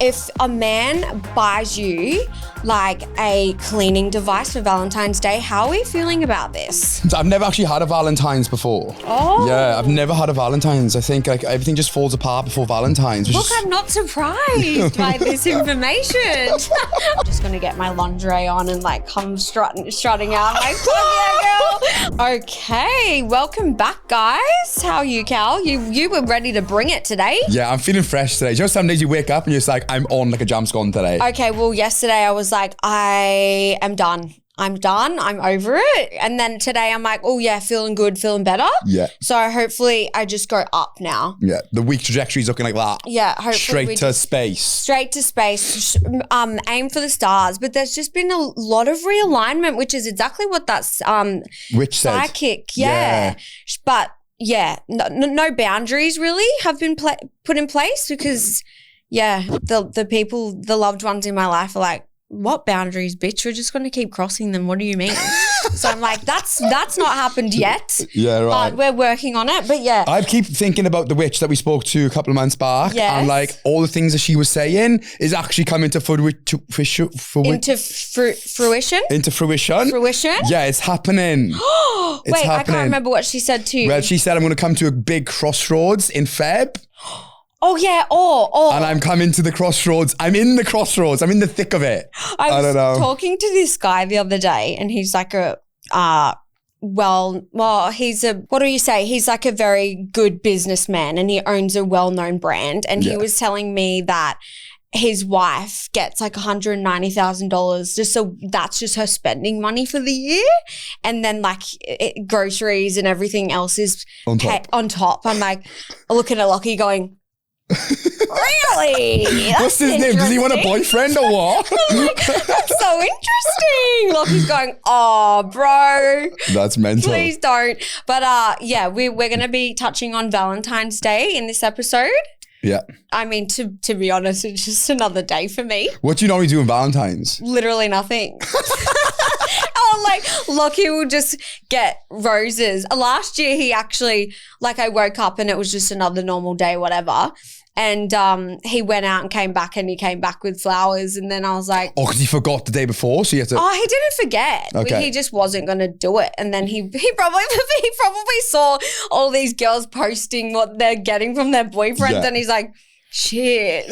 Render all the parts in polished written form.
if a man buys you like a cleaning device for Valentine's Day, how are we feeling about this? I've never actually had a Valentine's before. Oh. Yeah, I've never had a Valentine's. I think like everything just falls apart before Valentine's. Look, I'm not surprised by this information. I'm just gonna get my lingerie on and like come strutting out like, fuck yeah, girl. Okay, welcome back, guys. How are you, Cal? You were ready to bring it today. Yeah, I'm feeling fresh today. You know, some days you wake up and you're just like, I'm on like a jam scone today. Okay, well, yesterday I was like, I am done. I'm done. I'm over it. And then today I'm like, oh yeah, feeling good, feeling better. Yeah. So hopefully I just go up now. Yeah. The week trajectory is looking like that. Yeah. Hopefully straight to space. Straight to space. Aim for the stars. But there's just been a lot of realignment, which is exactly what that's Which psychic. Yeah. But yeah, no boundaries really have been put in place because the people, the loved ones in my life are like, what boundaries, bitch? We're just going to keep crossing them. What do you mean? So I'm like, that's not happened yet. Yeah, right. But we're working on it. But yeah. I keep thinking about the witch that we spoke to a couple of months back. Yes. And like all the things that she was saying is actually coming to fruition. Into fruition? Into fruition. Fruition? Yeah, it's happening. Wait, happening. I can't remember what she said to you. Well, she said, I'm going to come to a big crossroads in Feb. Oh, yeah. Oh. And I'm coming to the crossroads. I'm in the crossroads. I'm in the thick of it. I don't know. Talking to this guy the other day and he's like what do you say? He's like a very good businessman and he owns a well-known brand. And he was telling me that his wife gets like $190,000 just so that's just her spending money for the year. And then like groceries and everything else is on top. I'm like, looking at Lockie going, really? What's his name? Does he want a boyfriend or what? I'm like, that's so interesting. Lockie's going, oh, bro. That's mental. Please don't. But we're going to be touching on Valentine's Day in this episode. Yeah. I mean, to be honest, it's just another day for me. What do you normally do on Valentine's? Literally nothing. Like Lockie will just get roses. Last year he actually, like I woke up and it was just another normal day, whatever. And he went out and came back with flowers. And then I was like, oh, because he forgot the day before, so you had to. Oh, he didn't forget. Okay. He just wasn't going to do it. And then he probably saw all these girls posting what they're getting from their boyfriends, and he's like, shit.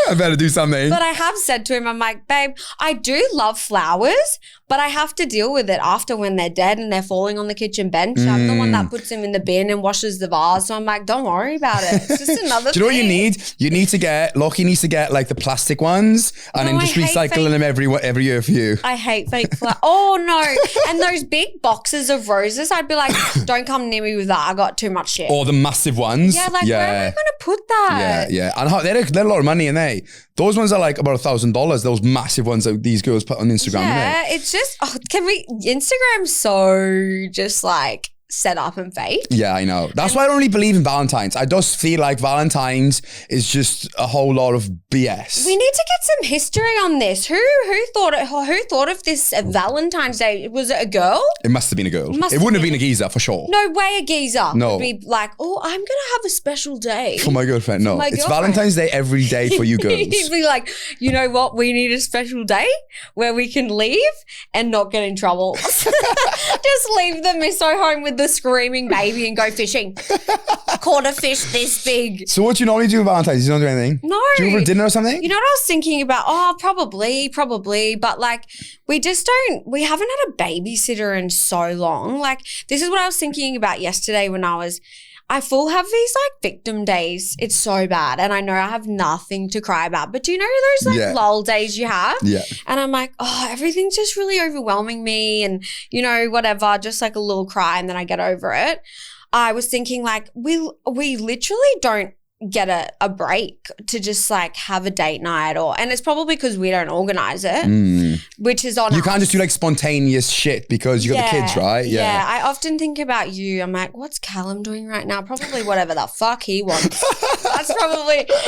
I better do something. But I have said to him, I'm like, babe, I do love flowers, but I have to deal with it after when they're dead and they're falling on the kitchen bench. I'm the one that puts them in the bin and washes the vase. So I'm like, don't worry about it. It's just another Do you know what you need? You need to get, Lockie needs to get like the plastic ones and then just recycling them every year for you. I hate fake flowers. Oh no. And those big boxes of roses, I'd be like, don't come near me with that. I got too much shit. Or the massive ones. Yeah, like where am I going to put that? Yeah. And they're a lot of money, and those ones are like about $1,000. Those massive ones that these girls put on Instagram. Yeah, it's just Instagram's so just like set up and fake. Yeah, I know. That's why I don't really believe in Valentine's. I just feel like Valentine's is just a whole lot of BS. We need to get some history on this. Who thought of this Valentine's Day? Was it a girl? It must have been a girl. It wouldn't have been a geezer for sure. No way a geezer. No. Would be like, oh, I'm going to have a special day. For my girlfriend. No, it's Valentine's Day every day for you girls. He'd be like, you know what? We need a special day where we can leave and not get in trouble. Just leave the misso home with the screaming baby and go fishing. Caught a fish this big. So what do you normally do on Valentine's? You don't do anything? No. Do you go for dinner or something? You know what I was thinking about? Oh, probably. But like we haven't had a babysitter in so long. Like this is what I was thinking about yesterday when I full have these like victim days. It's so bad. And I know I have nothing to cry about. But do you know those like lull days you have? Yeah. And I'm like, oh, everything's just really overwhelming me and, you know, whatever, just like a little cry and then I get over it. I was thinking like we literally don't get a break to just like have a date night and it's probably because we don't organize it, which is on You us. can't just do like spontaneous shit because you got the kids, right? Yeah. I often think about you. I'm like, what's Callum doing right now? Probably whatever the fuck he wants.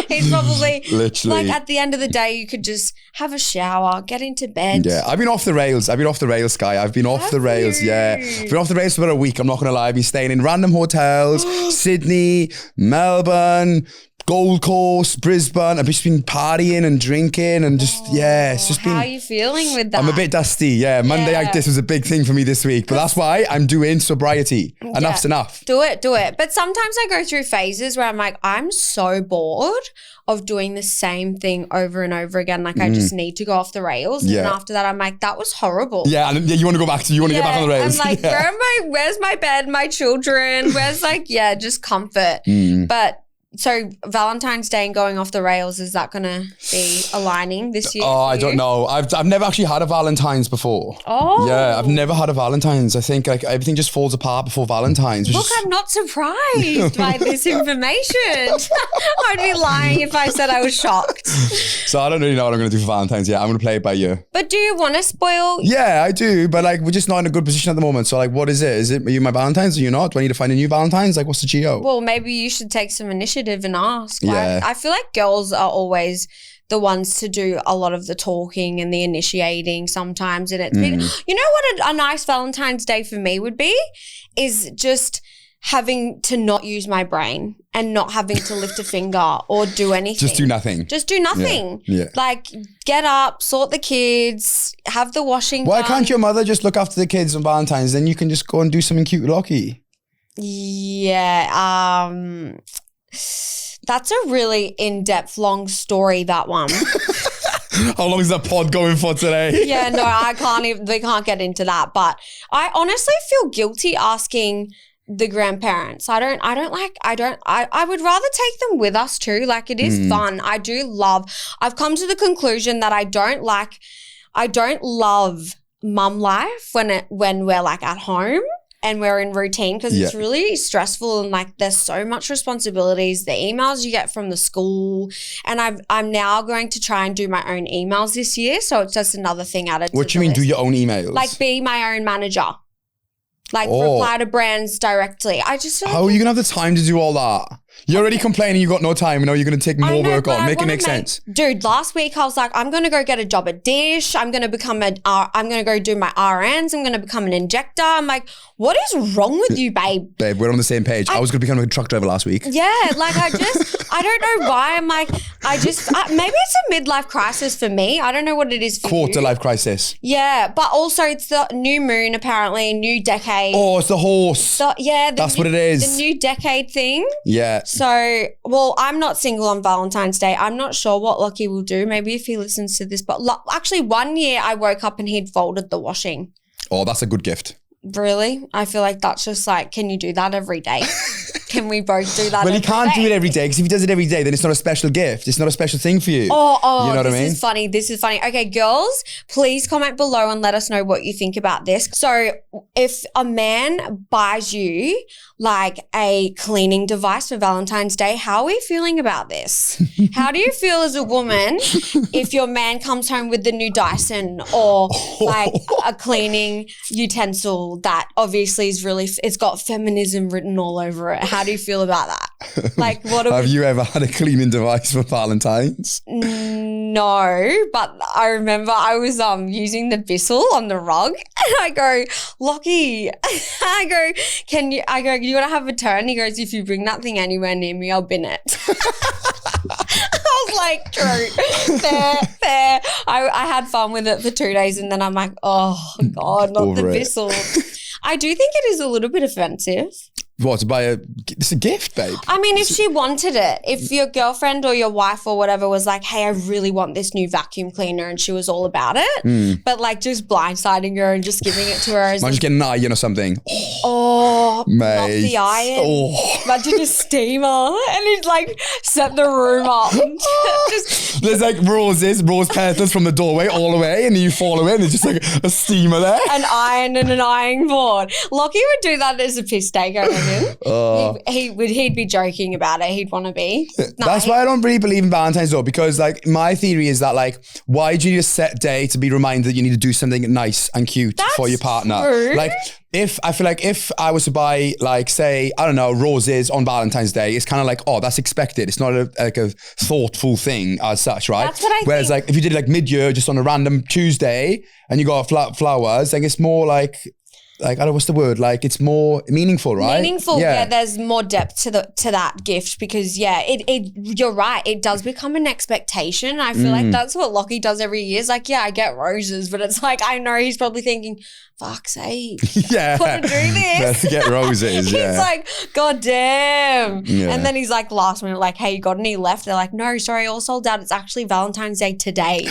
He's probably literally like at the end of the day, you could just have a shower, get into bed. Yeah, I've been off the rails. Skye. I've been off the rails. Yeah. I've been off the rails for about a week. I'm not going to lie. I've been staying in random hotels, Sydney, Melbourne, Gold Coast, Brisbane. I've just been partying and drinking and just, it's just been... How are you feeling with that? I'm a bit dusty, Monday like this was a big thing for me this week. But that's why I'm doing sobriety. Enough's enough. Do it. But sometimes I go through phases where I'm like, I'm so bored of doing the same thing over and over again. Like I just need to go off the rails. And then after that, I'm like, that was horrible. Yeah, and you want to go back to, get back on the rails. I'm like, where's my bed, my children? Where's just comfort. But so Valentine's Day and going off the rails, is that going to be aligning this year? Oh, I don't know. I've never actually had a Valentine's before. Oh. Yeah, I've never had a Valentine's. I think like everything just falls apart before Valentine's. Look, I'm not surprised by this information. I'd be lying if I said I was shocked. So I don't really know what I'm going to do for Valentine's yet. I'm going to play it by ear. But do you want to spoil? Yeah, I do. But like, we're just not in a good position at the moment. So like, what is it? Are you my Valentine's or you not? Do I need to find a new Valentine's? Like, what's the GO? Well, maybe you should take some initiative and ask. Yeah. I feel like girls are always the ones to do a lot of the talking and the initiating sometimes. And it's been, you know what a nice Valentine's Day for me would be? Is just having to not use my brain and not having to lift a finger or do anything. Just do nothing. Just do nothing. Yeah. Like get up, sort the kids, have the washing Why done. can't your mother just look after the kids on Valentine's? Then you can just go and do something cute with Lockie. Yeah. That's a really in-depth, long story, that one. How long is that pod going for today? Yeah, no, I can't even, we can't get into that. But I honestly feel guilty asking the grandparents. I would rather take them with us too. Like it is fun. I've come to the conclusion that I don't love mum life when we're like at home and we're in routine because it's really stressful and like there's so much responsibilities, the emails you get from the school, and I'm now going to try and do my own emails this year, so it's just another thing added to the list. What do you mean do your own emails? Like be my own manager. Like reply to brands directly. I just feel how are you going to have the time to do all that? You're already complaining you got no time and now you're going to take more work on. Make it make sense. Dude, last week I was like, I'm going to go get a job at Dish. I'm going to go do my RNs. I'm going to become an injector. I'm like, what is wrong with you, babe? Babe, we're on the same page. I was going to become a truck driver last week. Yeah, like I don't know why. I'm like, maybe it's a midlife crisis for me. I don't know what it is for you. Quarter life crisis. Yeah, but also it's the new moon apparently, new decade. Oh, it's the horse. That's what it is. The new decade thing. Yeah. So, well, I'm not single on Valentine's Day. I'm not sure what Lockie will do. Maybe if he listens to this. But actually, one year I woke up and he'd folded the washing. Oh, that's a good gift. Really? I feel like that's just like, can you do that every day? Can we both do that every day? Well, he can't do it every day because if he does it every day, then it's not a special gift. It's not a special thing for you. Oh, you know what I mean? This is funny. Okay, girls, please comment below and let us know what you think about this. So if a man buys you like a cleaning device for Valentine's Day, how are we feeling about this? How do you feel as a woman if your man comes home with the new Dyson or like a cleaning utensil that obviously is really, it's got feminism written all over it? How do you feel about that? Like, what have you ever had a cleaning device for Valentine's? No, but I remember I was using the Bissell on the rug and I go, Lockie, you want to have a turn? He goes, if you bring that thing anywhere near me, I'll bin it. I was like, true, fair. I had fun with it for 2 days and then I'm like, oh God, not the Bissell. I do think it is a little bit offensive. What, to buy it's a gift, babe? I mean, if she wanted it, if your girlfriend or your wife or whatever was like, hey, I really want this new vacuum cleaner and she was all about it, but like just blindsiding her and just giving it to her. As just getting an iron or something. Oh, mate. Not the iron. Oh. Imagine a steamer and he'd like set the room up. There's like rose petals from the doorway all the way and then you fall away and there's just like a steamer there. An iron and an ironing board. Lockie would do that as a piss take, I reckon. He'd be joking about it. He'd want to be. That's why I don't really believe in Valentine's though, because like my theory is that like, why do you need a set day to be reminded that you need to do something nice and cute for your partner? True. Like if I was to buy like, say, I don't know, roses on Valentine's Day, it's kind of like, oh, that's expected. It's not a thoughtful thing as such, right? That's what I Whereas think. like if you did like mid-year just on a random Tuesday and you got flowers, like it's more like, like, I don't know, what's the word? Like, it's more meaningful, right? Meaningful, yeah. There's more depth to that gift because, you're right. It does become an expectation. I feel like that's what Lockie does every year. It's like, I get roses, but it's like, I know he's probably thinking, fuck's sake, gotta do this. Get roses, He's like, God damn. Yeah. And then he's like, last minute, like, hey, you got any left? They're like, no, sorry, all sold out. It's actually Valentine's Day today.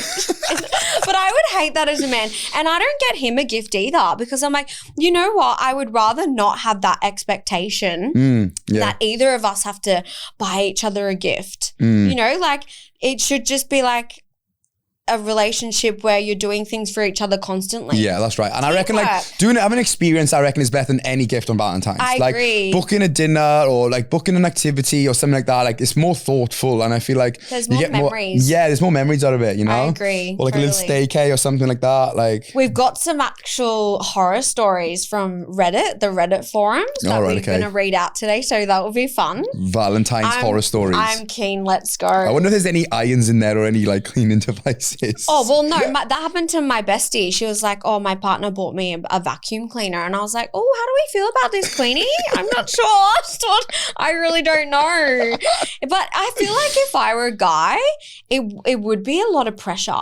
But I would hate that as a man. And I don't get him a gift either because I'm like, you know what? I would rather not have that expectation that either of us have to buy each other a gift. You know, like it should just be like a relationship where you're doing things for each other constantly. Yeah, that's right. And I reckon like having an experience, I reckon is better than any gift on Valentine's. I agree. Booking a dinner or like booking an activity or something like that, like it's more thoughtful and I feel like there's more memories. There's more memories out of it, you know? I agree. Or like a little staycay or something like that. Like we've got some actual horror stories from Reddit, the Reddit forums that we're going to read out today. So that will be fun. Valentine's horror stories. I'm keen. Let's go. I wonder if there's any irons in there or any like cleaning devices. Oh, well, no, that happened to my bestie. She was like, oh, my partner bought me a vacuum cleaner. And I was like, oh, how do we feel about this, Queenie? I'm not sure. I really don't know. But I feel like if I were a guy, it would be a lot of pressure.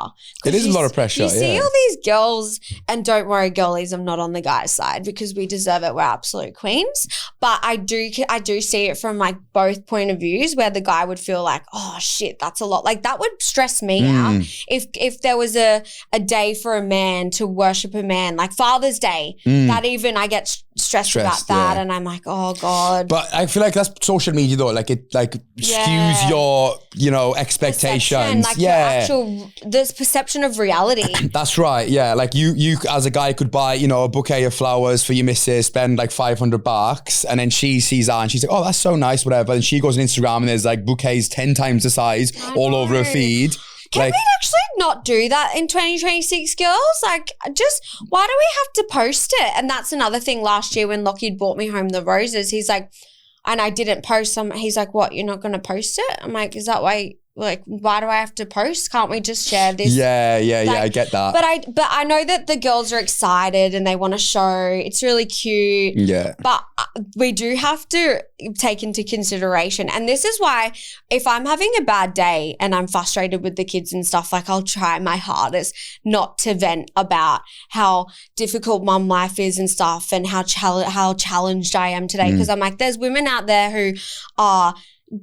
It is a lot of pressure, You see all these girls, and don't worry, girlies, I'm not on the guy's side because we deserve it. We're absolute queens. But I do see it from like both point of views where the guy would feel like, oh, shit, that's a lot. Like that would stress me out. If there was a day for a man to worship a man, like Father's Day, that even I get stressed about that and I'm like, oh God. But I feel like that's social media though, like it like skews your, you know, expectations. Like the perception of reality. That's right, yeah. Like you as a guy could buy, you know, a bouquet of flowers for your missus, spend like $500 and then she sees that and she's like, oh, that's so nice, whatever. And she goes on Instagram and there's like bouquets 10 times the size all over her feed. Can we actually not do that in 2026, girls? Like, just, why do we have to post it? And that's another thing last year when Lockie brought me home the roses. He's like, and I didn't post some. He's like, what, you're not going to post it? I'm like, is that why? Like, why do I have to post? Can't we just share this? Yeah, I get that. But I know that the girls are excited and they want to show. It's really cute. Yeah. But we do have to take into consideration. And this is why if I'm having a bad day and I'm frustrated with the kids and stuff, like I'll try my hardest not to vent about how difficult mum life is and stuff and how challenged I am today. Because I'm like, there's women out there who are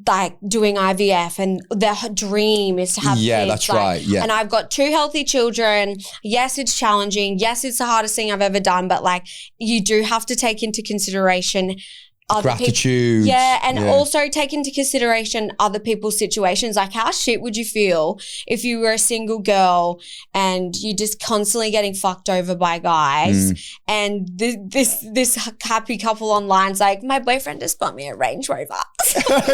like doing IVF and their dream is to have kids. Yeah, that's right. Yeah. And I've got 2 healthy children. Yes, it's challenging. Yes, it's the hardest thing I've ever done. But like you do have to take into consideration gratitude. And also take into consideration other people's situations. Like how shit would you feel if you were a single girl and you just constantly getting fucked over by guys and this happy couple online's like, my boyfriend just bought me a Range Rover.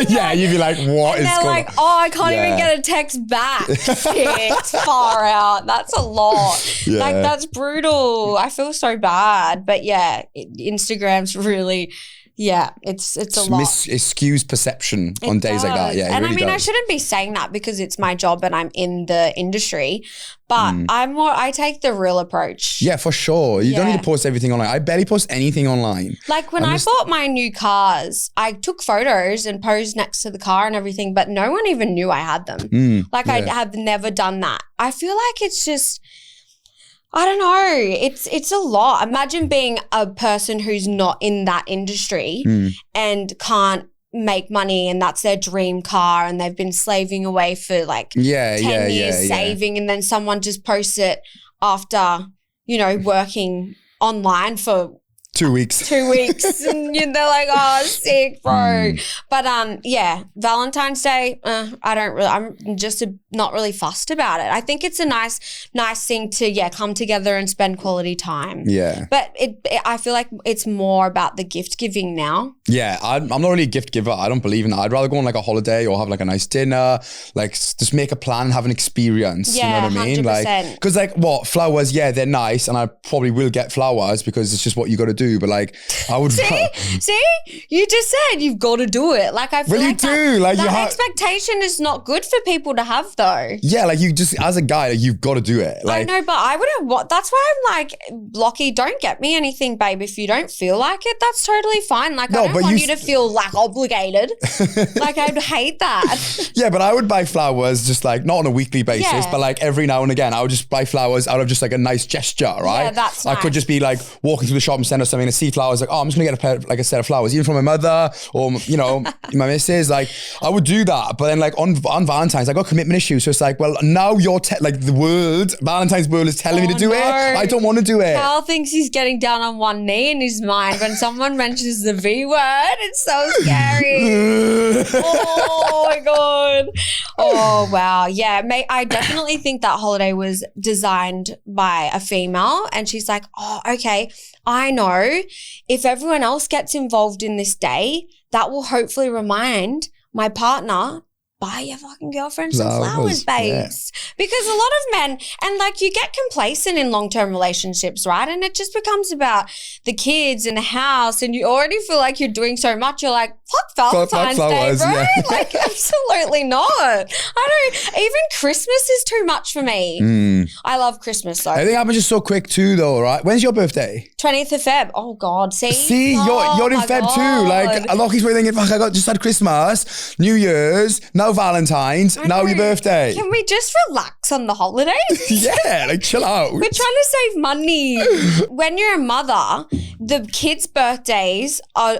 Yeah, you'd be like, what is going on? They're like, oh, I can't even get a text back. Shit, far out. That's a lot. Yeah. Like that's brutal. I feel so bad. But yeah, Instagram's really... Yeah, it's a lot. It skews perception on days like that. Yeah, and really I mean, does. I shouldn't be saying that because it's my job and I'm in the industry, but I take the real approach. Yeah, for sure. You don't need to post everything online. I barely post anything online. Like when I bought my new cars, I took photos and posed next to the car and everything, but no one even knew I had them. I have never done that. I feel like it's just... I don't know. It's a lot. Imagine being a person who's not in that industry and can't make money and that's their dream car and they've been slaving away for like 10 years saving and then someone just posts it after, you know, working online for 2 weeks. 2 weeks. And they're like, oh, sick, bro. But Valentine's Day, I'm just not really fussed about it. I think it's a nice thing to, come together and spend quality time. Yeah. But I feel like it's more about the gift giving now. Yeah, I'm not really a gift giver. I don't believe in that. I'd rather go on like a holiday or have like a nice dinner, like just make a plan, have an experience. Yeah, you know what I mean? 100%. Like, because like flowers, they're nice and I probably will get flowers because it's just what you got to do. too, but like I would. See, you just said you've got to do it. Like I feel well, like you do. Like that expectation is not good for people to have, though. Yeah, like you just as a guy, like, you've got to do it. Like, I know, but I wouldn't want. That's why I'm like, Lockie, don't get me anything, babe. If you don't feel like it, that's totally fine. Like I don't want you to feel like obligated. Like I'd hate that. Yeah, but I would buy flowers just like not on a weekly basis, but like every now and again, I would just buy flowers out of just like a nice gesture, right? Yeah, that's nice. I could just be like walking through the shopping centre or something and see flowers, like, oh, I'm just gonna get a set of flowers, even from my mother or my missus. Like I would do that, but then like on Valentine's, I got commitment issues, so it's like, well, now you're like the world, Valentine's world is telling me to do it. I don't want to do it. Carl thinks he's getting down on one knee in his mind when someone mentions the V word. It's so scary. Oh my God. Oh wow. Yeah, mate, I definitely think that holiday was designed by a female, and she's like, oh, okay, I know if everyone else gets involved in this day, that will hopefully remind my partner, buy your fucking girlfriend some flowers, babes. Yeah. Because a lot of men, and like you get complacent in long-term relationships, right? And it just becomes about the kids and the house, and you already feel like you're doing so much. You're like, fuck Valentine's Day, bro. Yeah. Like, absolutely not. I don't, even Christmas is too much for me. I love Christmas though. I think happens just so quick too though, right? When's your birthday? 20th of Feb. Oh God, see? You're in Feb too. Like, Lockie's probably thinking, fuck, I just had Christmas, New Year's, now Valentine's, now your birthday. Can we just relax on the holidays? Yeah, like chill out. We're trying to save money. When you're a mother, the kids' birthdays are,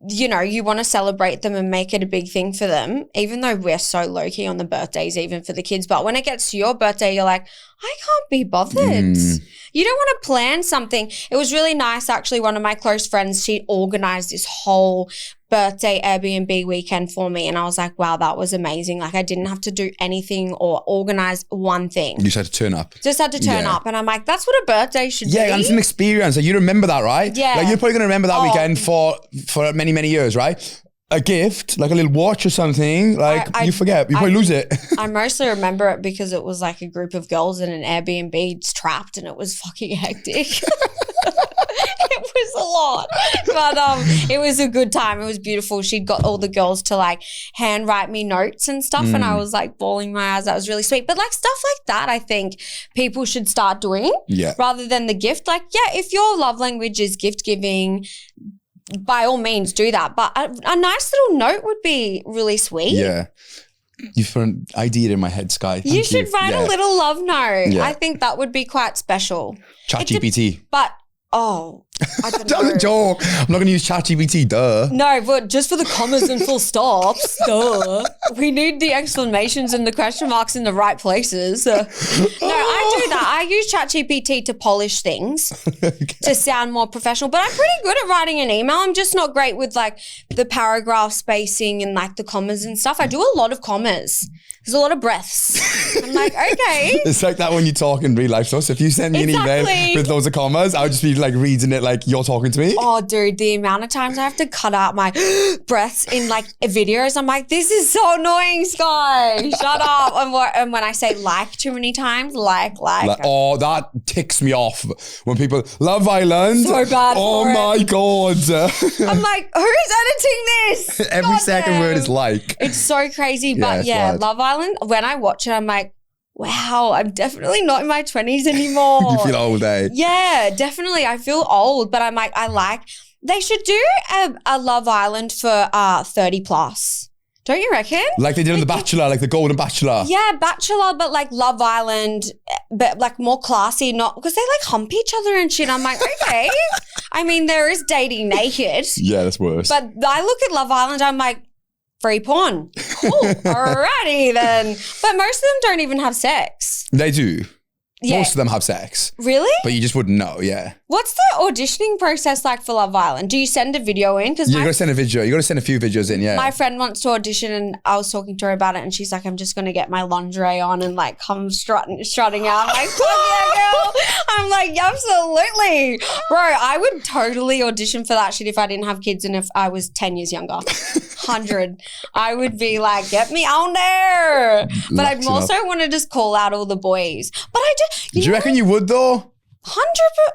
you want to celebrate them and make it a big thing for them, even though we're so low-key on the birthdays, even for the kids. But when it gets to your birthday, you're like, I can't be bothered. You don't want to plan something. It was really nice, actually. One of my close friends, she organized this whole birthday Airbnb weekend for me, and I was like, wow, that was amazing. Like I didn't have to do anything or organize one thing. You just had to turn up. Just had to turn up, and I'm like, that's what a birthday should be. Yeah, and it's an experience. Like, you remember that, right? Yeah. Like you're probably gonna remember that weekend for many, many years, right? A gift, like a little watch or something, like you forget, you probably lose it. I mostly remember it because it was like a group of girls in an Airbnb trapped, and it was fucking hectic. It was a lot, but it was a good time. It was beautiful. She'd got all the girls to like hand write me notes and stuff, and I was like bawling my eyes. That was really sweet. But like stuff like that, I think people should start doing rather than the gift. Like, yeah, if your love language is gift giving, by all means do that. But a nice little note would be really sweet. Yeah. You've put an idea in my head, Skye. You should write a little love note. Yeah. I think that would be quite special. ChatGPT. But, I don't know. That's a joke. I'm not going to use ChatGPT, duh. No, but just for the commas and full stops, duh. We need the exclamations and the question marks in the right places. No, I do that. I use ChatGPT to polish things to sound more professional, but I'm pretty good at writing an email. I'm just not great with like the paragraph spacing and like the commas and stuff. I do a lot of commas. There's a lot of breaths. I'm like, okay. It's like that when you talk in real life. So if you send me an email with loads of commas, I would just be like reading it like you're talking to me. Oh, dude, the amount of times I have to cut out my breaths in like videos, I'm like, this is so annoying, Skye. Shut up. And when I say like too many times, like. Oh, that ticks me off when people, Love Island. So bad. Oh my God. I'm like, who's editing this? Every second word is like. It's so crazy. But yeah, Love Island, when I watch it, I'm like, wow, I'm definitely not in my 20s anymore. You feel old, eh? Yeah, definitely. I feel old, but I'm like, they should do a Love Island for 30 plus. Don't you reckon? Like they did on The Bachelor, like the Golden Bachelor. Yeah, Bachelor, but like Love Island, but like more classy, not because they like hump each other and shit. I'm like, okay. I mean, there is dating naked. Yeah, that's worse. But I look at Love Island, I'm like, free porn. Cool. Alrighty then. But most of them don't even have sex. They do. Yeah. Most of them have sex. Really? But you just wouldn't know, yeah. What's the auditioning process like for Love Island? Do you send a video in? You got to send a video. You got to send a few videos in, yeah. My friend wants to audition and I was talking to her about it and she's like, I'm just going to get my lingerie on and like come strutting out. I'm like, fuck yeah, girl. I'm like, absolutely. Bro, I would totally audition for that shit if I didn't have kids and if I was 10 years younger. 100. I would be like, get me on there. But I'd also want to just call out all the boys. But I just... Do you reckon you would though? 100%.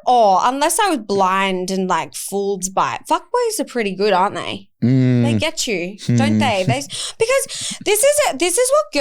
Oh, unless I was blind and like fooled by it. Fuckboys are pretty good, aren't they? They get you, don't they? Because this is what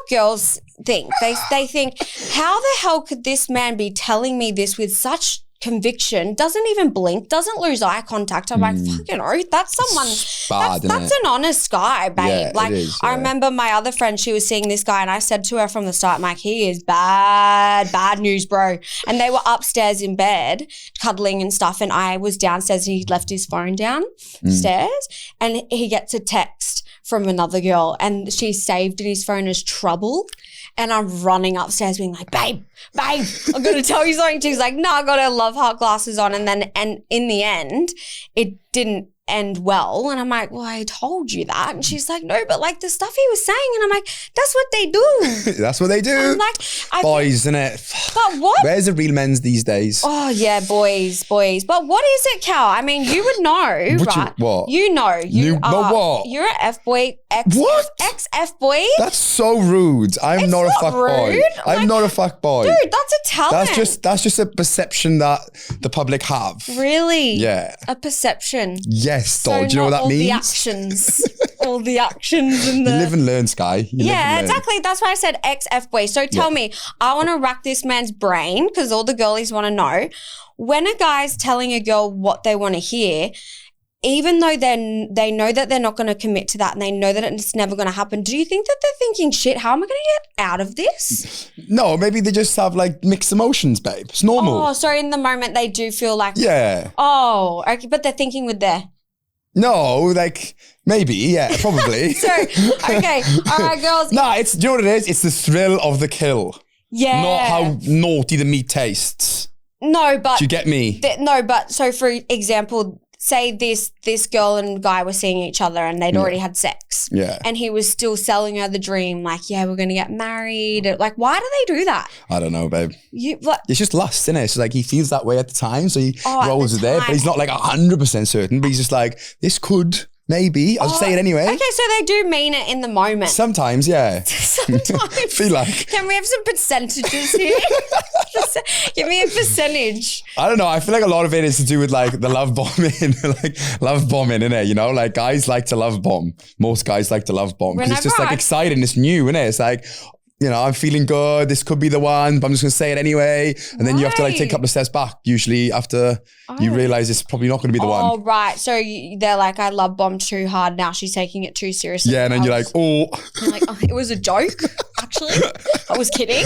girls think. They think, how the hell could this man be telling me this with such conviction, doesn't even blink, doesn't lose eye contact. I'm like, fucking oath, that's someone, that's an honest guy, babe. Yeah, like, it is, I remember my other friend, she was seeing this guy and I said to her from the start, I'm like, he is bad news, bro. And they were upstairs in bed, cuddling and stuff, and I was downstairs and he left his phone downstairs and he gets a text from another girl and she's saved in his phone as trouble. And I'm running upstairs being like, babe, I'm going to tell you something. She's like, no, I got her love heart glasses on. And in the end, it didn't end well. And I'm like, well, I told you that. And she's like, no, but like the stuff he was saying. And I'm like, that's what they do. That's what they do. I'm like, boys, isn't it? But what? Where's the real men's these days? Oh, yeah, boys. But what is it, Cal? I mean, you would know, right? What? You know. You are. What? You're an F-boy. What? Ex-F-boy. That's so rude. I'm not a fuck boy. I'm not a fuck boy. Dude, that's a talent. That's just a perception that the public have. Really? Yeah. A perception. Yes, dog. Do you know what that means? The actions. All the actions and the... You live and learn, Skye. Yeah, exactly. That's why I said ex-F-boy. So tell me, I want to rack this man's brain because all the girlies want to know. When a guy's telling a girl what they want to hear, even though they know that they're not going to commit to that and they know that it's never going to happen, do you think that they're thinking, shit, how am I going to get out of this? No, maybe they just have like mixed emotions, babe. It's normal. Oh, so in the moment they do feel like... Yeah. Oh, okay, but they're thinking with their... No, like maybe, yeah, probably. So, okay, all right, girls. Nah, do you know what it is? It's the thrill of the kill. Yeah. Not how naughty the meat tastes. No, but... Do you get me? No, but so for example, say this girl and guy were seeing each other and they'd already had sex. Yeah. And he was still selling her the dream, like, yeah, we're going to get married. Like, why do they do that? I don't know, babe. It's just lust, isn't it? It's like he feels that way at the time, so he rolls it there, but he's not like 100% certain, but he's just like, this could... Maybe. I'll say it anyway. Okay, so they do mean it in the moment. Sometimes, yeah. Sometimes. Feel like. Can we have some percentages here? Give me a percentage. I don't know. I feel like a lot of it is to do with like the love bombing, like love bombing, innit? You know, like guys like to love bomb. Most guys like to love bomb. Because it's just like exciting. It's new, innit? It's like, you know, I'm feeling good. This could be the one, but I'm just going to say it anyway. And then you have to like take a couple of steps back, usually after you realize it's probably not going to be the one. Oh, right. So they're like, I love bombed too hard. Now she's taking it too seriously. Yeah, and then you're like, oh. You're like, oh, it was a joke, actually. I was kidding.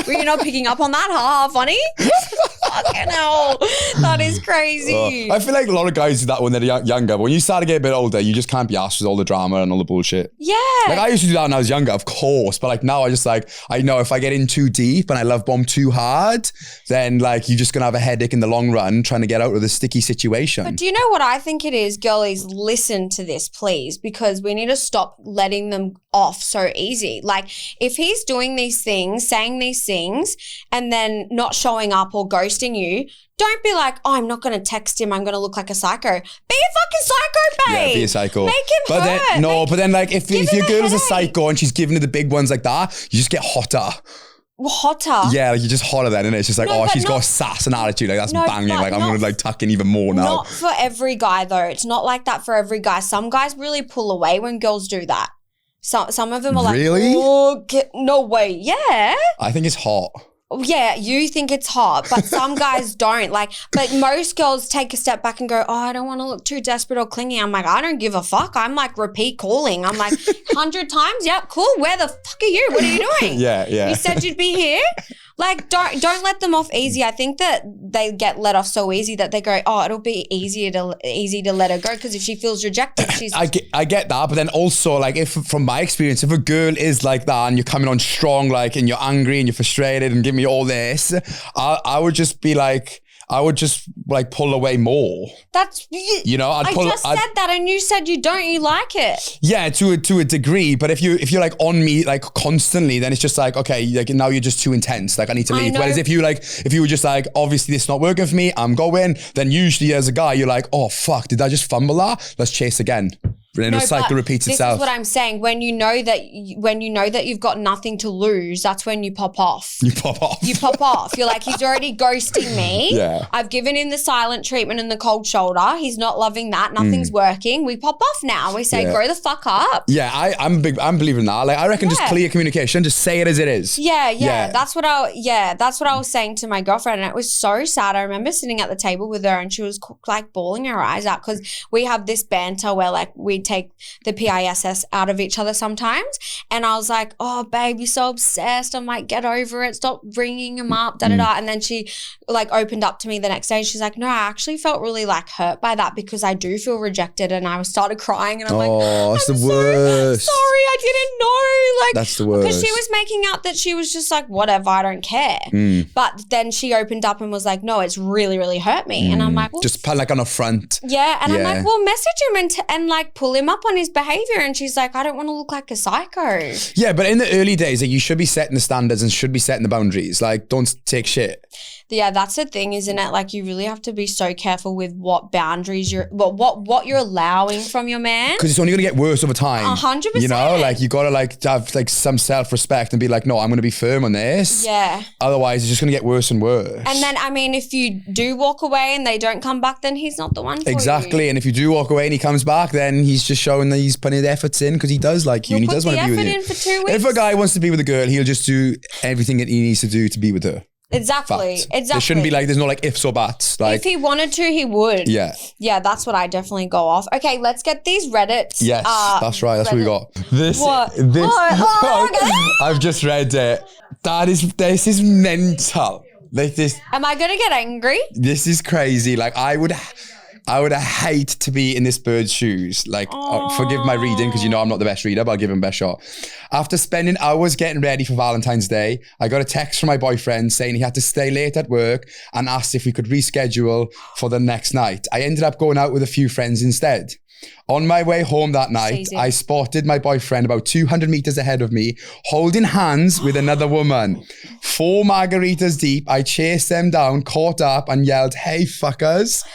Were you not picking up on that? Ha, funny. Fucking hell. That is crazy. I feel like a lot of guys do that when they're younger, but when you start to get a bit older, you just can't be asked with all the drama and all the bullshit. Yeah. Like I used to do that when I was younger, of course, but like now I just like, I know if I get in too deep and I love bomb too hard, then like you're just going to have a headache in the long run trying to get out of the sticky situation. But do you know what I think it is? Girlies, listen to this, please, because we need to stop letting them off so easy. Like if he's doing these things, saying these things, and then not showing up or ghosting you, don't be like, oh, I'm not going to text him. I'm going to look like a psycho. Be a fucking psycho, babe. Yeah, be a psycho. Make him hurt. But then like if your girl is a psycho and she's giving her the big ones like that, you just get hotter. Hotter? Yeah, like you're just hotter then, and it's just like, she's got a sass and attitude. Like that's banging. Like I'm going to like tuck in even more now. Not for every guy though. It's not like that for every guy. Some guys really pull away when girls do that. Some of them are like, really? Oh, no way. Yeah. I think it's hot. Yeah, you think it's hot, but some guys don't. Like, but most girls take a step back and go, oh, I don't want to look too desperate or clingy. I'm like, I don't give a fuck. I'm like repeat calling. I'm like 100 times. Yep, cool. Where the fuck are you? What are you doing? Yeah. You said you'd be here. Like, don't let them off easy. I think that they get let off so easy that they go, oh, it'll be easy to let her go because if she feels rejected, she's... I get that, but then also, like, if from my experience, if a girl is like that and you're coming on strong, like, and you're angry and you're frustrated and give me all this, I would just be like... I would just like pull away more. That's, you know, I just said that and you said you like it. Yeah, to a degree. But if you're like on me like constantly, then it's just like, okay, like now you're just too intense. Like I need to leave. Whereas if you were just like, obviously this is not working for me, I'm going, then usually as a guy, you're like, oh fuck, did I just fumble that? Let's chase again. And the cycle repeats itself. This is what I'm saying. When you know that you've got nothing to lose, that's when you pop off. You pop off. You're like, he's already ghosting me. Yeah. I've given him the silent treatment and the cold shoulder. He's not loving that. Nothing's working. We pop off now. We say, grow the fuck up. Yeah, I'm believing that. Like, I reckon just clear communication. Just say it as it is. Yeah. That's what I was saying to my girlfriend, and it was so sad. I remember sitting at the table with her, and she was like bawling her eyes out because we have this banter where like we take the PISS out of each other sometimes. And I was like, oh, babe, you're so obsessed. I'm like, get over it. Stop bringing him up, da-da-da. And then she like opened up to me the next day. She's like, no, I actually felt really like hurt by that because I do feel rejected. And I started crying and I'm like, that's the worst. Sorry, I didn't know. Like, that's the worst. Because she was making out that she was just like, whatever, I don't care. But then she opened up and was like, no, it's really, really hurt me. And I'm like, well, just like on a front. Yeah. And I'm like, well, message him and like pull him up on his behavior. And she's like, I don't want to look like a psycho. Yeah, but in the early days, like, you should be setting the standards and should be setting the boundaries. Like, don't take shit. Yeah, that's the thing, isn't it? Like, you really have to be so careful with what boundaries what you're allowing from your man. Because it's only going to get worse over time. 100%. You know, like, you got to like have like some self-respect and be like, no, I'm going to be firm on this. Yeah. Otherwise, it's just going to get worse and worse. And then, I mean, if you do walk away and they don't come back, then he's not the one for Exactly. you. And if you do walk away and he comes back, then he's just showing that he's putting the efforts in because he does like you and he does want to be with you. in for 2 weeks. If a guy wants to be with a girl, he'll just do everything that he needs to do to be with her. Exactly. Fact. There shouldn't be like, there's no like ifs or buts. Like, if he wanted to, he would. Yeah. Yeah, that's what I definitely go off. Okay, let's get these Reddits. Yes, that's right. That's what we got. This. I've just read it. This is mental. Like this. Am I going to get angry? This is crazy. Like, I would hate to be in this bird's shoes. Like, forgive my reading because you know I'm not the best reader, but I'll give him best shot. After spending hours getting ready for Valentine's Day, I got a text from my boyfriend saying he had to stay late at work and asked if we could reschedule for the next night. I ended up going out with a few friends instead. On my way home that night, I spotted my boyfriend about 200 meters ahead of me, holding hands with another woman. 4 margaritas deep, I chased them down, caught up and yelled, "Hey, fuckers."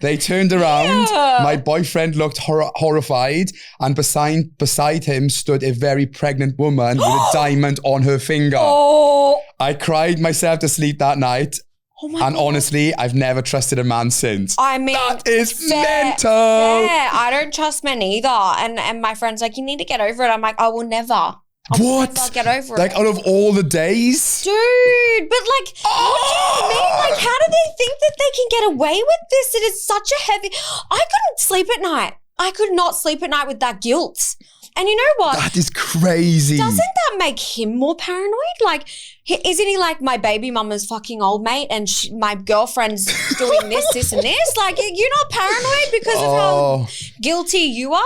They turned around. Yeah. My boyfriend looked horrified and beside him stood a very pregnant woman with a diamond on her finger. I cried myself to sleep that night. And honestly, I've never trusted a man since. I mean, that is mental. Yeah, I don't trust men either. And my friend's like, you need to get over it. I'm like, I will never. I'll never get over it. Like, out of all the days? Dude, but like, what do you mean? Like, how do they think that they can get away with this? It is such a heavy... I couldn't sleep at night. I could not sleep at night with that guilt. And you know what? That is crazy. Doesn't that make him more paranoid? Like, isn't he like, my baby mama's fucking old mate and my girlfriend's doing this and this? Like, you're not paranoid because of how guilty you are?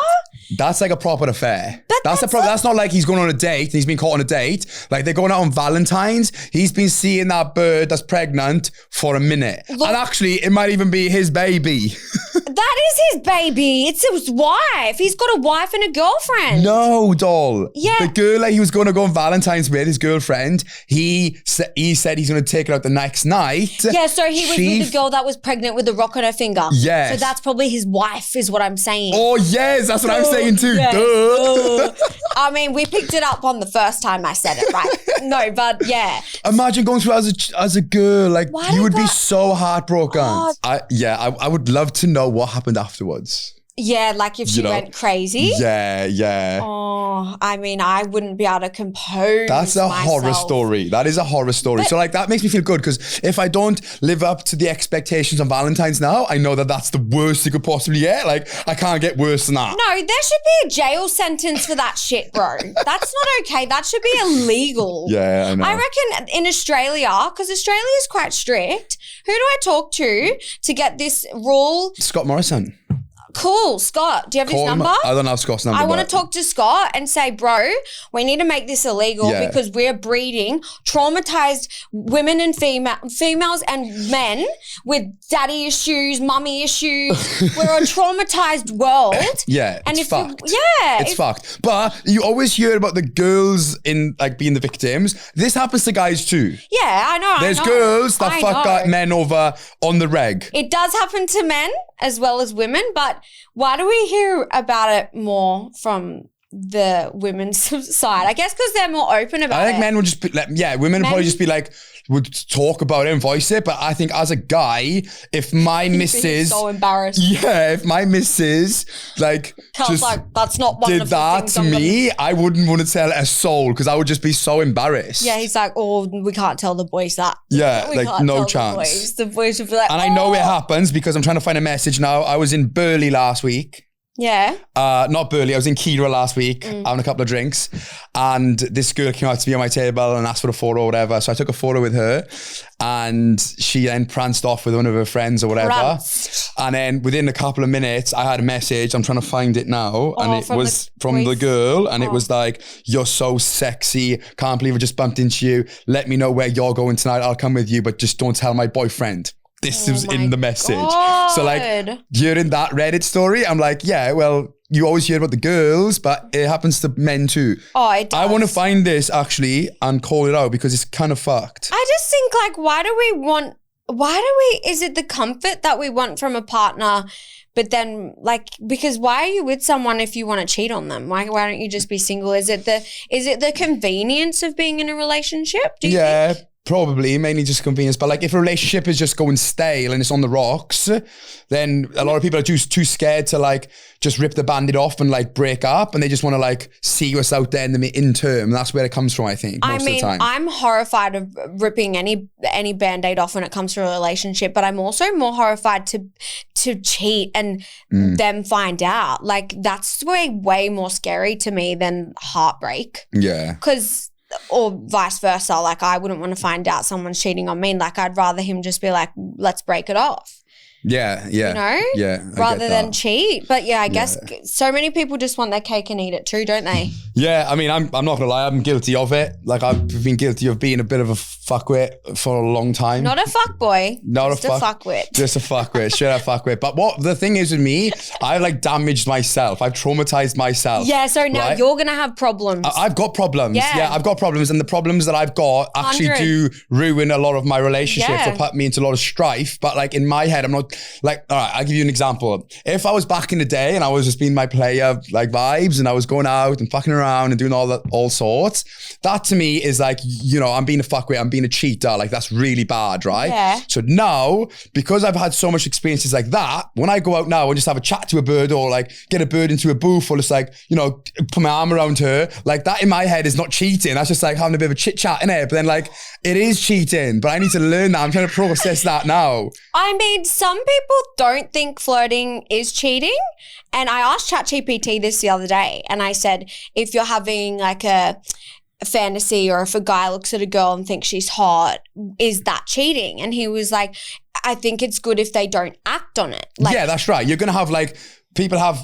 That's like a proper affair. That's not like he's going on a date and he's been caught on a date. Like, they're going out on Valentine's. He's been seeing that bird that's pregnant for a minute. Look, and actually, it might even be his baby. That is his baby. It's his wife. He's got a wife and a girlfriend. No, doll. Yeah. The girl that he was going to go on Valentine's with, his girlfriend, he said he's going to take her out the next night. Yeah, so he was with a girl that was pregnant with a rock on her finger. Yes. So that's probably his wife is what I'm saying. Oh, yes. That's what I'm saying too. Yes. Duh. I mean, we picked it up on the first time I said it, right? No, but yeah. Imagine going through as a girl. Like, you would be so heartbroken. I would love to know what happened afterwards. Yeah, like if she went crazy. Yeah. Oh, I mean, I wouldn't be able to compose That's a horror story. That is a horror story. So like, that makes me feel good because if I don't live up to the expectations on Valentine's now, I know that that's the worst you could possibly get. Like, I can't get worse than that. No, there should be a jail sentence for that shit, bro. That's not okay. That should be illegal. Yeah, I know. I reckon in Australia, because Australia is quite strict, who do I talk to get this rule? Scott Morrison. Cool, Scott. Do you have his number? I don't have Scott's number. I want to talk to Scott and say, bro, we need to make this illegal because we're breeding traumatized women and females and men with daddy issues, mummy issues. We're a traumatized world. Yeah, and it's fucked. It's fucked. But you always hear about the girls in like being the victims. This happens to guys too. Yeah, I know. There's girls that fuck men over on the reg. It does happen to men as well as women, but But why do we hear about it more from the women's side? I guess because they're more open about it. I think men would just be like, women would probably just be like, would talk about it and voice it. But I think as a guy, if my missus, so embarrassed. Yeah, if my missus like just like, that's not one did of the that things to me, I wouldn't want to tell a soul because I would just be so embarrassed. Yeah, he's like, oh, we can't tell the boys that. Yeah, we like can't no tell chance. The boys would be like, and I know it happens because I'm trying to find a message now. I was in Burley last week. Yeah. Not Burley. I was in Kira last week having a couple of drinks, and this girl came out to me on my table and asked for a photo or whatever. So I took a photo with her, and she then pranced off with one of her friends or whatever. And then within a couple of minutes, I had a message. I'm trying to find it now, and it was from the girl, and it was like, "You're so sexy. Can't believe I just bumped into you. Let me know where you're going tonight. I'll come with you, but just don't tell my boyfriend." This was in the message. God. So like, during that Reddit story, I'm like, yeah, well, you always hear about the girls, but it happens to men too. Oh, it does. I want to find this actually and call it out because it's kind of fucked. I just think like, is it the comfort that we want from a partner? But then like, because why are you with someone if you want to cheat on them? Why don't you just be single? Is it the convenience of being in a relationship? Do you think? Probably, mainly just convenience. But like if a relationship is just going stale and it's on the rocks, then a lot of people are too scared to like just rip the Band-Aid off and like break up, and they just want to like see what's out there in the term. That's where it comes from, I think, most of the time. I'm horrified of ripping any Band-Aid off when it comes to a relationship, but I'm also more horrified to cheat and them find out. Like that's way more scary to me than heartbreak. Yeah. Because... or vice versa, like I wouldn't want to find out someone's cheating on me. Like I'd rather him just be like, let's break it off. Yeah. You know? Yeah. Rather than cheat. But yeah, I guess so many people just want their cake and eat it too, don't they? Yeah, I mean, I'm not gonna lie, I'm guilty of it. Like I've been guilty of being a bit of a fuckwit for a long time. Not a fuckboy. Just a fuckwit. Just a fuckwit, straight up fuckwit. But what the thing is with me, I like damaged myself. I've traumatized myself. Yeah, so now you're gonna have problems. I've got problems. Yeah, I've got problems, and the problems that I've got actually do ruin a lot of my relationships or put me into a lot of strife. But like in my head, I'm not like, all right, I'll give you an example. If I was back in the day and I was just being my player like vibes and I was going out and fucking around and doing all sorts, that to me is like, you know, I'm being a fuckwit, I'm being a cheater, like that's really bad, right? Yeah. So now, because I've had so much experiences like that, when I go out now and just have a chat to a bird or like get a bird into a booth or just like, you know, put my arm around her, like that in my head is not cheating. That's just like having a bit of a chit chat in it. But then like, it is cheating, but I need to learn that. I'm trying to process that now. I mean, some people don't think flirting is cheating. And I asked ChatGPT this the other day and I said, if you're having like a fantasy or if a guy looks at a girl and thinks she's hot, is that cheating? And he was like, I think it's good if they don't act on it. Like, yeah, that's right. You're going to have like, people have,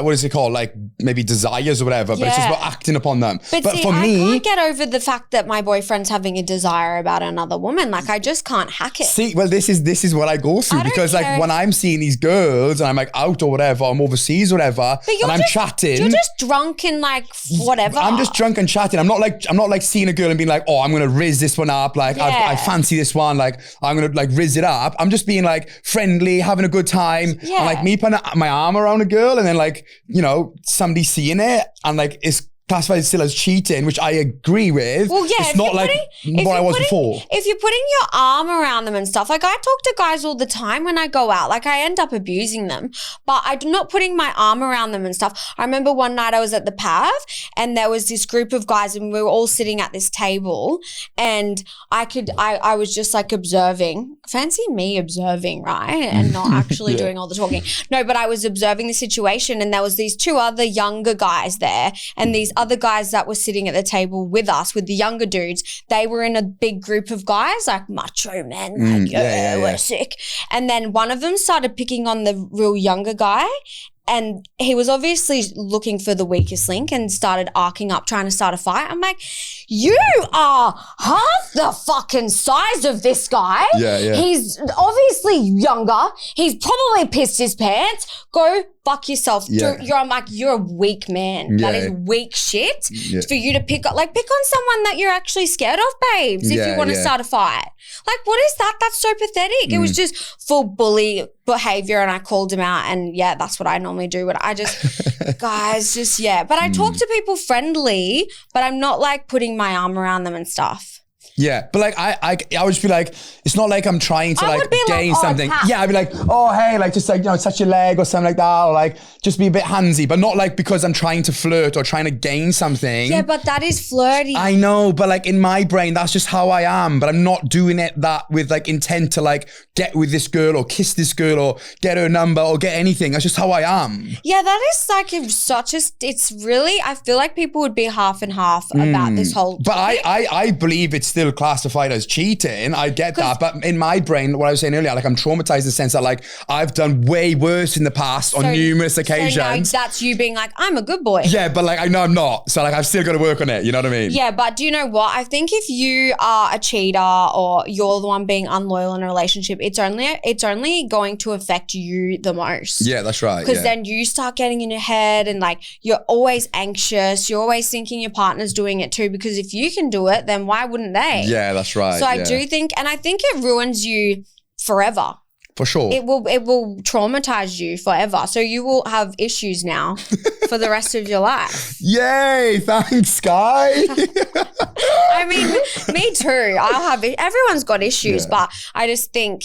what is it called? Like maybe desires or whatever, but it's just about acting upon them. But see, for me, I can't get over the fact that my boyfriend's having a desire about another woman. Like I just can't hack it. See, well, this is what I go through because like when I'm seeing these girls and I'm like out or whatever, I'm overseas or whatever, and I'm chatting. You're just drunk and like whatever. I'm just drunk and chatting. I'm not like seeing a girl and being like, oh, I'm gonna rizz this one up. Like I fancy this one. Like I'm gonna like rizz it up. I'm just being like friendly, having a good time. Yeah. And like me putting my arm around a girl and then like, you know, somebody seeing it and like it's classified still as cheating, which I agree with. Well, yeah, it's not like what I was before. If you're putting your arm around them and stuff, like I talk to guys all the time when I go out, like I end up abusing them, but I'm not putting my arm around them and stuff. I remember one night I was at the Pav and there was this group of guys and we were all sitting at this table and I was just like observing. Fancy me observing, right? And not actually doing all the talking. No, but I was observing the situation and there was these two other younger guys there and these other guys that were sitting at the table with us, with the younger dudes, they were in a big group of guys, like macho men, like, we're sick. And then one of them started picking on the real younger guy. And he was obviously looking for the weakest link and started arcing up, trying to start a fight. I'm like, you are half the fucking size of this guy. Yeah. He's obviously younger. He's probably pissed his pants. Go fuck yourself. I'm like, you're a weak man. That is weak shit for you to pick on someone that you're actually scared of, babes, if you want to start a fight. Like, what is that? That's so pathetic. It was just full bully behavior, and I called him out, and that's what I normally do. But I just, guys, But I talk to people friendly, but I'm not like putting my arm around them and stuff. Yeah, but like I would just be like, it's not like I'm trying to like gain something. Yeah, I'd be like, oh hey, like just like, touch your leg or something like that, or like just be a bit handsy, but not like because I'm trying to flirt or trying to gain something. Yeah, but that is flirty. I know, but like in my brain, that's just how I am. But I'm not doing that with like intent to like get with this girl or kiss this girl or get her number or get anything. That's just how I am. Yeah, that is like it's really, I feel like people would be half and half about this whole topic. But I believe it's still classified as cheating. I get that, but in my brain, what I was saying earlier, like I'm traumatized in the sense that like I've done way worse in the past on numerous occasions. So now that's you being like, I'm a good boy. Yeah, but like I know I'm not. So like I've still got to work on it. You know what I mean? Yeah, but do you know what? I think if you are a cheater or you're the one being unloyal in a relationship, it's only going to affect you the most. Yeah, that's right. Because then you start getting in your head and like you're always anxious. You're always thinking your partner's doing it too, because if you can do it, then why wouldn't they? Yeah, that's right. So I do think, and I think it ruins you forever. For sure. It will traumatize you forever. So you will have issues now for the rest of your life. Yay, thanks, Skye. I mean, me too. Everyone's got issues, but I just think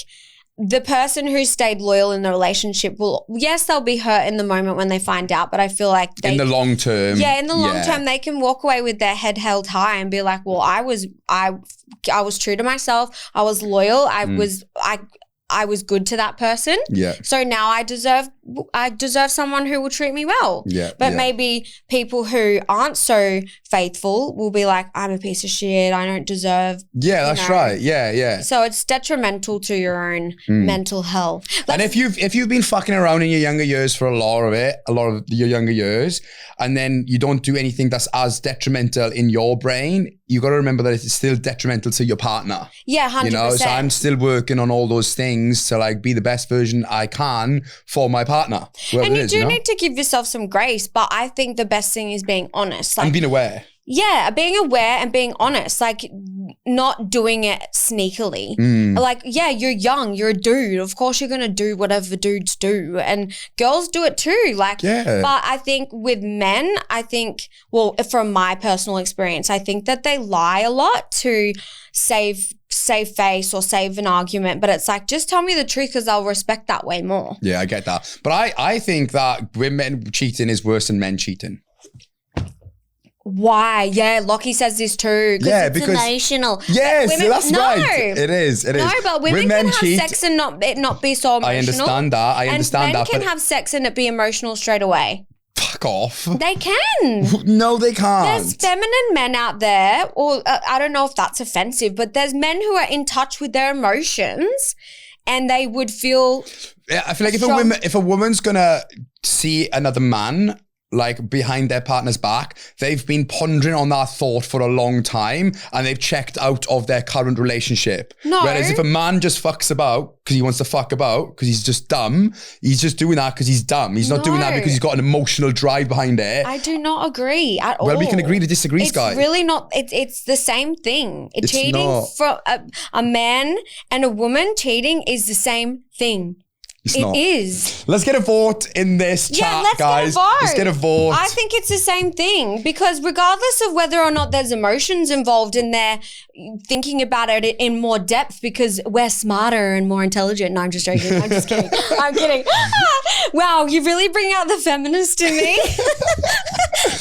the person who stayed loyal in the relationship they'll be hurt in the moment when they find out, but I feel like in the long term. Yeah, in the long term, they can walk away with their head held high and be like, well, I was true to myself. I was loyal. I was good to that person. Yeah. So now I deserve someone who will treat me well. Yeah. But maybe people who aren't so faithful will be like, I'm a piece of shit. I don't deserve. Yeah, that's right. Yeah, yeah. So it's detrimental to your own mental health. And if you've been fucking around in your younger years for a lot of your younger years, and then you don't do anything that's as detrimental in your brain, you got to remember that it's still detrimental to your partner. Yeah, 100%. You know, so I'm still working on all those things to like be the best version I can for my partner. And you do need to give yourself some grace, but I think the best thing is being honest. Like, and being aware. Yeah, being aware and being honest, like not doing it sneakily. Like, yeah, you're young, you're a dude. Of course you're going to do whatever dudes do, and girls do it too. Like, but I think with men, from my personal experience, I think that they lie a lot to save face or save an argument, but it's like, just tell me the truth because I'll respect that way more. Yeah, I get that. But I think that women cheating is worse than men cheating. Why? Yeah, Lockie says this too. Yeah, because it's emotional. Yes, that's right. It is. No, but women can have sex and it not be so emotional. I understand that. And men can have sex and it be emotional straight away. Fuck off. They can. No, they can't. There's feminine men out there, or I don't know if that's offensive, but there's men who are in touch with their emotions and they would feel. Yeah, I feel like if a woman's gonna see another man like behind their partner's back, they've been pondering on that thought for a long time and they've checked out of their current relationship. No. Whereas if a man just fucks about because he wants to fuck about because he's just dumb, he's just doing that because he's dumb. He's not doing that because he's got an emotional drive behind it. I do not agree at all. Well, we can agree to disagree, Skye. It's really not. It's the same thing. Cheating from a man and a woman cheating is the same thing. It is. Let's get a vote in this chat, guys. Let's get a vote. I think it's the same thing because regardless of whether or not there's emotions involved in there, thinking about it in more depth because we're smarter and more intelligent. No, I'm just joking. I'm just kidding. I'm kidding. Wow, you really bring out the feminist in me.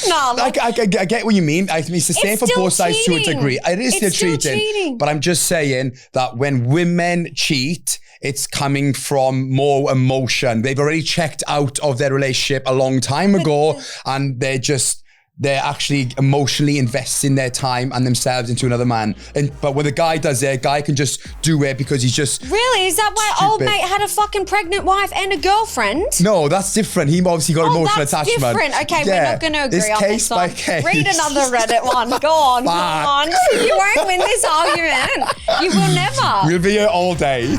No, I get what you mean. I mean, it's the same for both sides to a degree. It is still cheating. But I'm just saying that when women cheat, it's coming from more emotion. They've already checked out of their relationship a long time ago and they're actually emotionally investing their time and themselves into another man. But when the guy does it, a guy can just do it because he's just Really? Is that why stupid. Old mate had a fucking pregnant wife and a girlfriend? No, that's different. He obviously got emotional attachment. Different. Okay, we're not going to agree on this one. Case. Read another Reddit one. Go on. Go on. You won't win this argument. You will never. We'll be here all day.